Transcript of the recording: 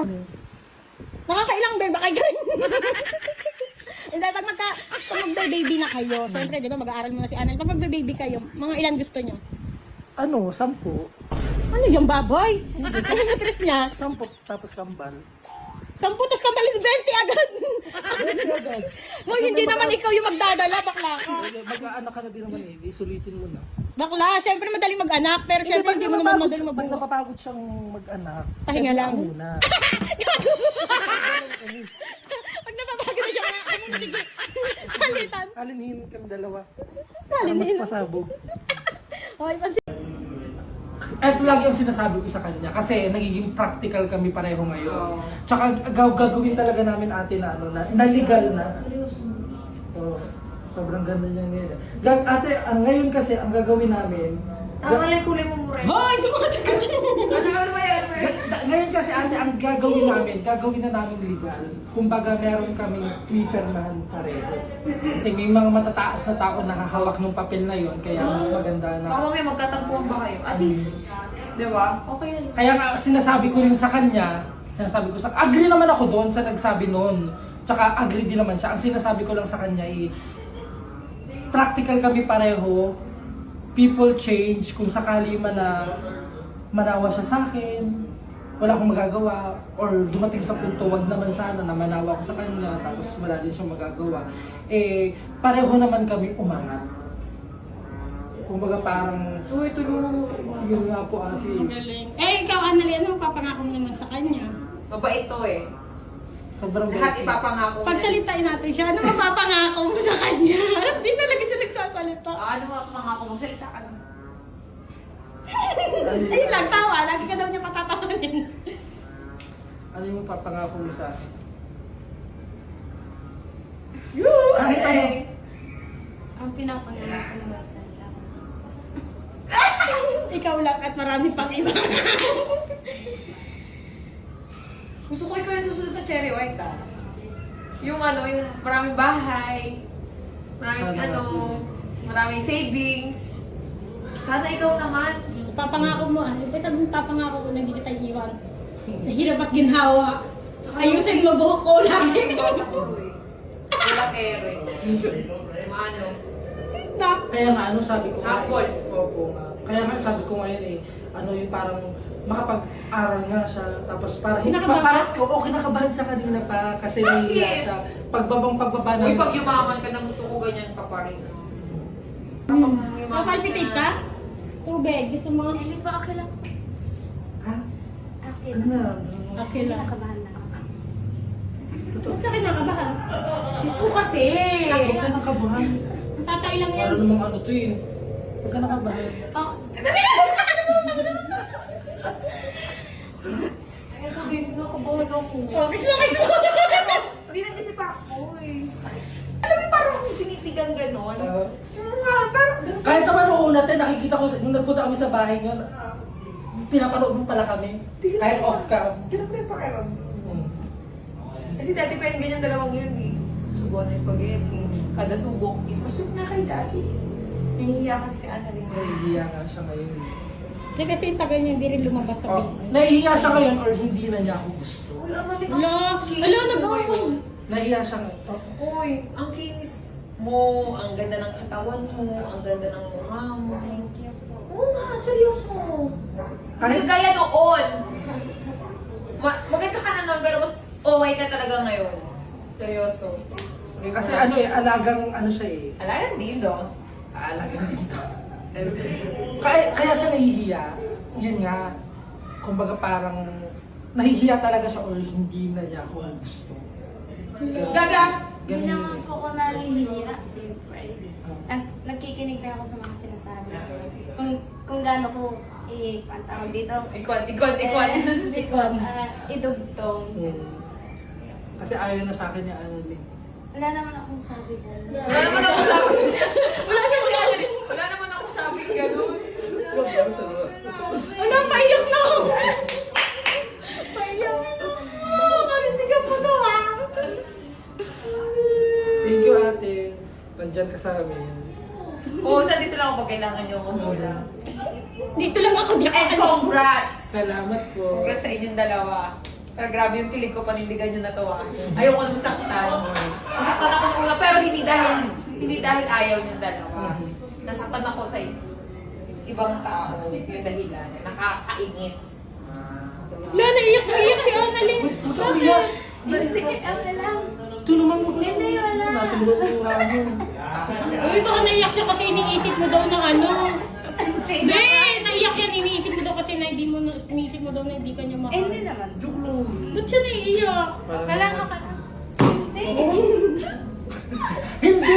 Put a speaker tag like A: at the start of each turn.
A: Nakakailang baby ba kayo? Hindi, pag magbe-baby na kayo, siyempre, di ba, mag-aaral muna si Anay. Pag magbe-baby kayo, mga ilan gusto nyo?
B: 10.
A: Ano yung baboy? Ano yung matris niya?
B: 10 tapos kambal.
A: 10 tas kampalis 20 agad.
B: Agad.
A: Hoy, hindi naman ikaw yung magdadala, bakla ka.
B: Mag-aanak ka na din naman eh, di sulitin mo na.
A: Bakla, siyempre madali mag-anak, pero siyempre hindi mo naman madali
B: Pag
A: mabuo.
B: napapagod siyang mag-anak,
A: Pahinga lang.
B: muna.
A: Pag napapagod na siya, sige, salitan.
B: Alinihin kami dalawa.
A: Alinihin.
B: Para mas pasabog.
A: Hoy,
C: Ito lagi ang sinasabi ko sa kanya kasi nagiging practical kami pareho ngayon. Tsaka gagawin talaga namin ate na na legal na.
D: Seryoso.
C: Oh, sobrang ganda niya ngayon. Ate, ngayon kasi ang gagawin namin.
D: Malay kulay mo mura.
A: hoy, sumasagot ka siya.
D: Ano ba yan?
C: Ngayon kasi ate, ang gagawin na namin legal. Kumbaga meron kaming pipirmahan pareho. Kasi may mga matataas na tao na hahawak ng papel na yon, kaya mas maganda na.
D: Baka may magkatampuhan ba kayo? At least, di ba? Okay yan.
C: Kaya nga sinasabi ko rin sa kanya, agree naman ako doon sa nagsabi noon. Tsaka agree din naman siya. Ang sinasabi ko lang sa kanya practical kami pareho. People change. Kung sakali man na manawa siya sa akin, wala akong magagawa. Or dumating sa punto, wag naman sana na manawa ko sa kanya, tapos wala din siyang magagawa. Pareho naman kami umangat. Kumbaga parang,
D: Uy, tulungan mo.
C: yun nga po ate.
A: Galing. Ikaw, Annalyn, ano papangako mo naman sa kanya?
D: Mabait to eh.
C: Sobrang
D: Lahat
C: bait.
D: ipapangako niya.
A: Pagsalitain natin siya, ano mapapangako mo sa kanya? Hindi talaga siya nagsasalita.
D: Ano mga pangako mo? Salita ka na.
A: Ayun lang, tawa. Lagi ka daw niya patatawanin.
C: Ano yung papangako mo sa akin?
D: Kahit ano.
E: Ang pinapangalaman ko naman sa lang.
A: Ikaw lang at marami pang iba.
D: Gusto ko ikaw yung susunod sa Cherry White ah. Yung yung maraming bahay, maraming
C: Sana
D: maraming savings. Sana ikaw naman.
A: Papangako mo, papangako ko na hindi kita iiwan. Sa hirap at ginhawa. Ayusin mo buhok ko lagi.
D: Wala ere. Ano?
C: Kaya nga, sabi ko nga,
D: Apple.
C: Opo nga. Kaya nga, sabi ko ngayon yung parang makapag-aral nga siya, tapos
A: Kinakabahan?
C: kinakabahan siya kanina pa, kasi nahihiya siya. Pagbaba
D: Uy,
C: namin.
D: pag yumaman ka na gusto ko ganyan ka pa rin. Kapag yumaman
A: Papalpitate ka? Tubig, gusto mo?
E: Hindi pa okay lang.
C: Ha?
E: Okay
C: Ano
E: lang.
C: na?
A: Okay lang.
E: Nakabahan na ako.
A: Huwag ka kinakabahan.
D: Kiss mo kasi.
C: Huwag ka nang kabahan.
A: Ang tatay lang yan.
C: Para namang to eh. Huwag ka nang kabahan.
E: Oh,
D: Ay, ako din, nakabahan ako.
A: Oh, kiss mo, kiss mo.
D: Hindi na kasi pa ako eh. Alam mo, parang tinitigan ganon. Parang
C: Kahit naman noong una, nakikita ko, nung nagpunta kami sa bahay niyo, pinapanood mo pala kami. Kahit off cam.
D: ganun pa yung pakiram. Kasi dati pa yung ganyan dalawang yun eh. Susubuan na yung spaghetti. Kada subok is masuk na kay dati. Nahihiya kasi si Ana rin.
C: Nahihiya nga siya ngayon.
A: Hindi kasi yung tagal niya hindi rin lumabas sa
C: Oh,
A: baby.
C: nahihiya siya ngayon or hindi na niya ako gusto.
D: Uy, ano rin
A: Ala, ala, nag-ako.
C: Nahihiya siya ngayon.
D: Uy, ang kinis mo, ang ganda ng katawan mo, ang ganda ng mukha mo.
E: thank you po.
D: Oo nga, seryoso.
C: Kahit-
D: Kahit gaya noon. Maganda ka na noon, pero mas okay ka talaga ngayon. Seryoso.
C: Kasi alagang siya eh.
D: Alayan din do.
C: Alagang dito. Kaya siya nahihiya. Yun nga. Kumbaga parang nahihiya talaga siya or hindi na niya ako gusto.
D: Gaga!
E: Hindi
C: Ganun
E: naman
C: yun.
E: po ako nahihiya, siyempre. Nagkikinig na ako sa mga sinasabi. Kung gaano ko ang tawag dito.
D: Ikot.
E: Ikot. Idugtong.
C: Kasi ayaw na sa akin niya
E: Wala naman akong sabi ko.
D: Wala naman ako sabi gano'n.
A: Wala, paiyak na ako. Paiyak na ako. Marindigan mo to ha.
C: Thank you ate. Nandyan ka sa amin.
D: Oo, sa dito lang ako pag kailangan niyo ako muna.
A: Dito lang ako.
D: And congrats!
C: Salamat po.
D: Congrats sa inyong dalawa. Pero grabe yung kilig ko, panindigan yung natawa. Ayoko lang saktan. Nasaktan ako nung una, pero hindi dahil ayaw niyong dalawa. Nasaktan ako sa ibang tao, yung dahilan. Nakakainis.
A: Wala, naiyak si Annalyn.
C: Huwag kang iyak.
E: Hindi, wala lang.
C: Ito naman mo.
E: Hindi, wala.
C: Natulog yung hangin.
A: Uy, baka naiyak siya kasi iniisip mo daw ng ano. Hindi, naiyak yan. Iniisip mo daw kasi na hindi mo, iniisip mo daw na hindi ka niya mahal.
E: Hindi naman.
C: Joke lang.
A: Ba't siya naiiyak?
E: Kailangan ka lang. Hindi.
C: Hindi!